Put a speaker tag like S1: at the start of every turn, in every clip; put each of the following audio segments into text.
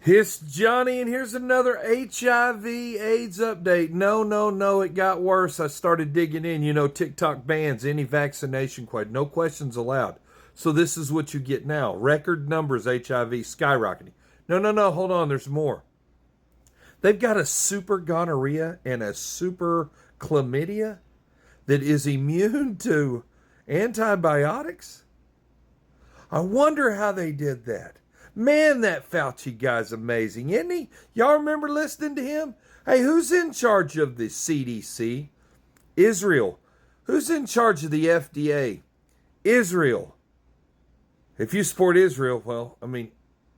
S1: It's Johnny, and here's another HIV AIDS update. No, it got worse. I started digging in. TikTok bans any vaccination no questions allowed. So this is what you get now. Record numbers HIV skyrocketing. No, hold on, there's more. They've got a super gonorrhea and a super chlamydia that is immune to antibiotics. I wonder how they did that. Man, that Fauci guy's amazing, isn't he? Y'all remember listening to him? Hey, who's in charge of the CDC? Israel. Who's in charge of the FDA? Israel. If you support Israel, well,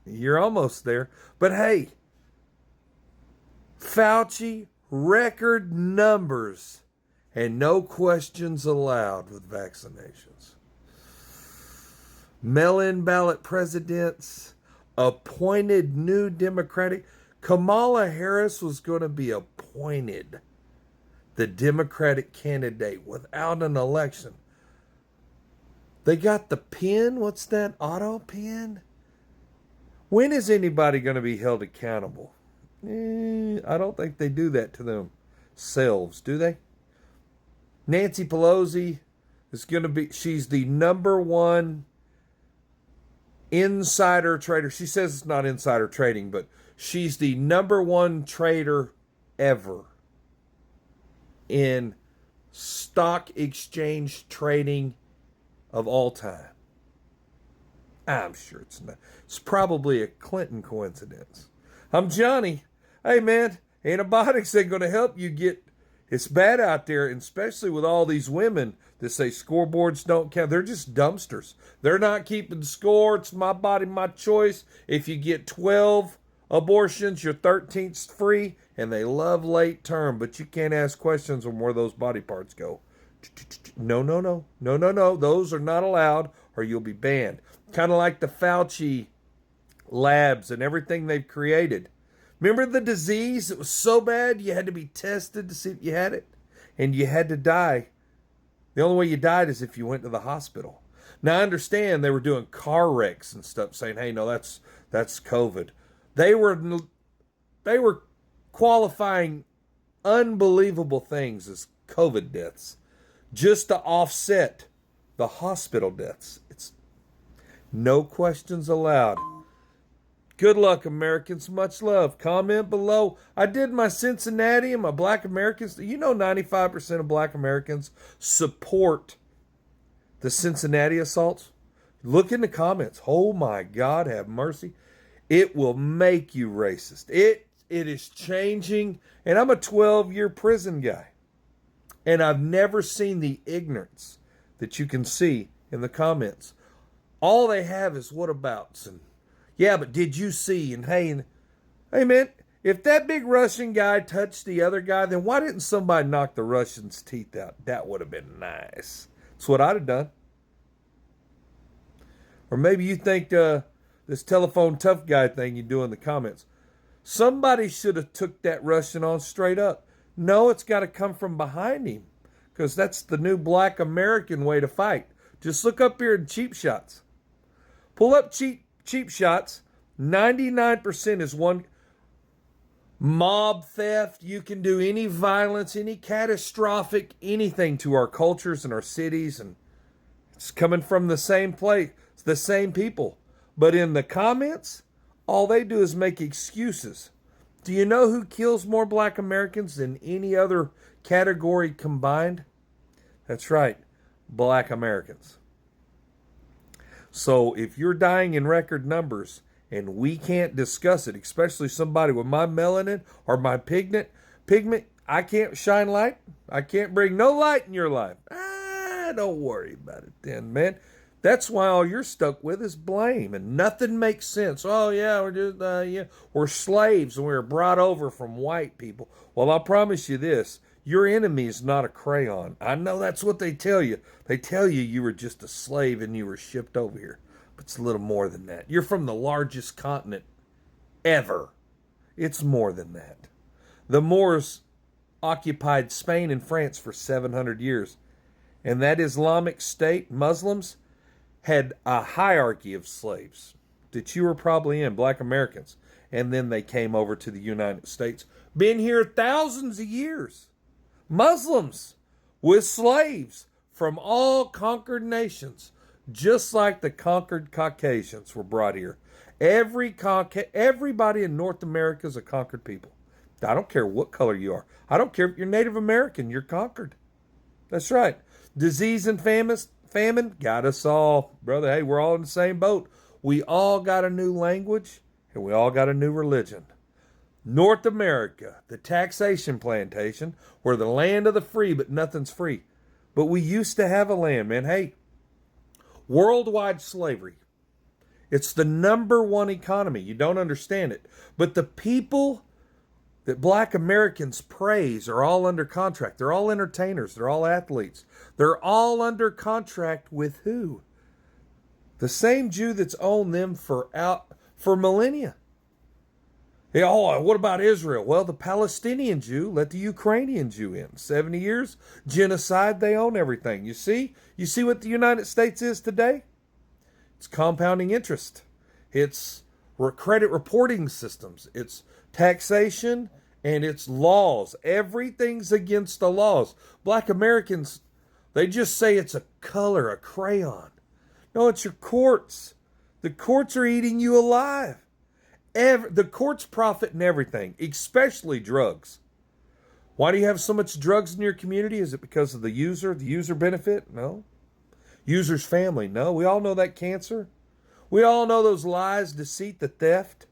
S1: you're almost there. But hey, Fauci, record numbers and no questions allowed with vaccinations. Mail-in ballot presidents, appointed new Democratic. Kamala Harris was going to be appointed the Democratic candidate without an election. They got the pen. What's that? Auto pen? When is anybody going to be held accountable? I don't think they do that to themselves, do they? Nancy Pelosi is going to be, she's the number one insider trader. She says it's not insider trading, but she's the number one trader ever in stock exchange trading of all time. I'm sure it's not. It's probably a Clinton coincidence. I'm Johnny. Hey man, antibiotics ain't going to help you get. It's bad out there, and especially with all these women that say scoreboards don't count. They're just dumpsters. They're not keeping score. It's my body, my choice. If you get 12 abortions, your 13th's free, and they love late term, but you can't ask questions on where those body parts go. No. Those are not allowed, or you'll be banned. Kind of like the Fauci labs and everything they've created. Remember the disease? It was so bad you had to be tested to see if you had it, and you had to die. The only way you died is if you went to the hospital. Now I understand they were doing car wrecks and stuff, saying, "Hey, no, that's COVID." They were qualifying unbelievable things as COVID deaths just to offset the hospital deaths. It's no questions allowed. Good luck, Americans. Much love. Comment below. I did my Cincinnati and my Black Americans. 95% of Black Americans support the Cincinnati assaults. Look in the comments. Oh my God, have mercy. It will make you racist. It is changing. And I'm a 12-year prison guy. And I've never seen the ignorance that you can see in the comments. All they have is whatabouts and yeah, but did you see? And hey man, if that big Russian guy touched the other guy, then why didn't somebody knock the Russian's teeth out? That would have been nice. That's what I'd have done. Or maybe you think this telephone tough guy thing you do in the comments. Somebody should have took that Russian on straight up. No, it's got to come from behind him, because that's the new Black American way to fight. Just look up here in cheap shots. Pull up cheap shots. 99% is one mob theft. You can do any violence, any catastrophic anything to our cultures and our cities, and it's coming from the same place. It's the same people. But in the comments, all they do is make excuses. Do you know who kills more Black Americans than any other category combined? That's right, Black Americans. So if you're dying in record numbers and we can't discuss it, especially somebody with my melanin or my pigment, I can't shine light. I can't bring no light in your life. Don't worry about it then, man. That's why all you're stuck with is blame, and nothing makes sense. Oh yeah, we're slaves and we were brought over from white people. Well, I'll promise you this. Your enemy is not a crayon. I know that's what they tell you. They tell you you were just a slave and you were shipped over here. But it's a little more than that. You're from the largest continent ever. It's more than that. The Moors occupied Spain and France for 700 years. And that Islamic State, Muslims, had a hierarchy of slaves. that you were probably in, black Americans. And then they came over to the United States. Been here thousands of years. Muslims with slaves from all conquered nations, just like the conquered Caucasians were brought here. Everybody in North America is a conquered people. I don't care what color you are. I don't care if you're Native American. You're conquered. That's right. Disease and famine got us all. Brother, hey, we're all in the same boat. We all got a new language and we all got a new religion. North America, the taxation plantation, we're the land of the free, but nothing's free. But we used to have a land, man. Hey, worldwide slavery. It's the #1 economy. You don't understand it. But the people that black Americans praise are all under contract. They're all entertainers. They're all athletes. They're all under contract with who? The same Jew that's owned them for millennia. Yeah, oh, what about Israel? Well, the Palestinian Jew let the Ukrainian Jew in. 70 years, genocide, they own everything. You see? You see what the United States is today? It's compounding interest. It's credit reporting systems. It's taxation and it's laws. Everything's against the laws. Black Americans, they just say it's a color, a crayon. No, it's your courts. The courts are eating you alive. The courts profit in everything, especially drugs. Why do you have so much drugs in your community? Is it because of the user benefit? No. User's family? No. We all know that cancer. We all know those lies, deceit, the theft.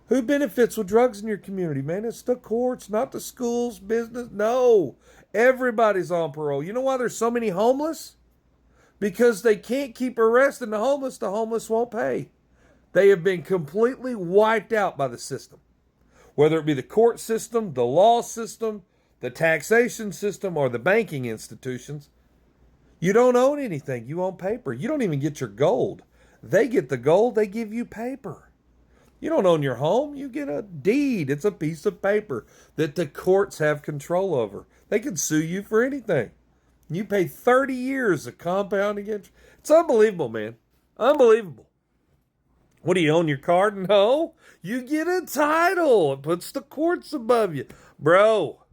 S1: Who benefits with drugs in your community, man? It's the courts, not the schools, business. No. Everybody's on parole. You know why there's so many homeless? Because they can't keep arresting the homeless won't pay. They have been completely wiped out by the system. Whether it be the court system, the law system, the taxation system, or the banking institutions. You don't own anything. You own paper. You don't even get your gold. They get the gold. They give you paper. You don't own your home. You get a deed. It's a piece of paper that the courts have control over. They can sue you for anything. You pay 30 years of compounding interest. It's unbelievable, man. Unbelievable. What, do you own your car? No. You get a title. It puts the courts above you. Bro,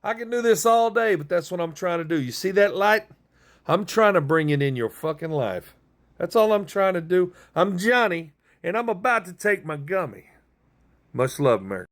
S1: I can do this all day, but that's what I'm trying to do. You see that light? I'm trying to bring it in your fucking life. That's all I'm trying to do. I'm Johnny, and I'm about to take my gummy. Much love, America.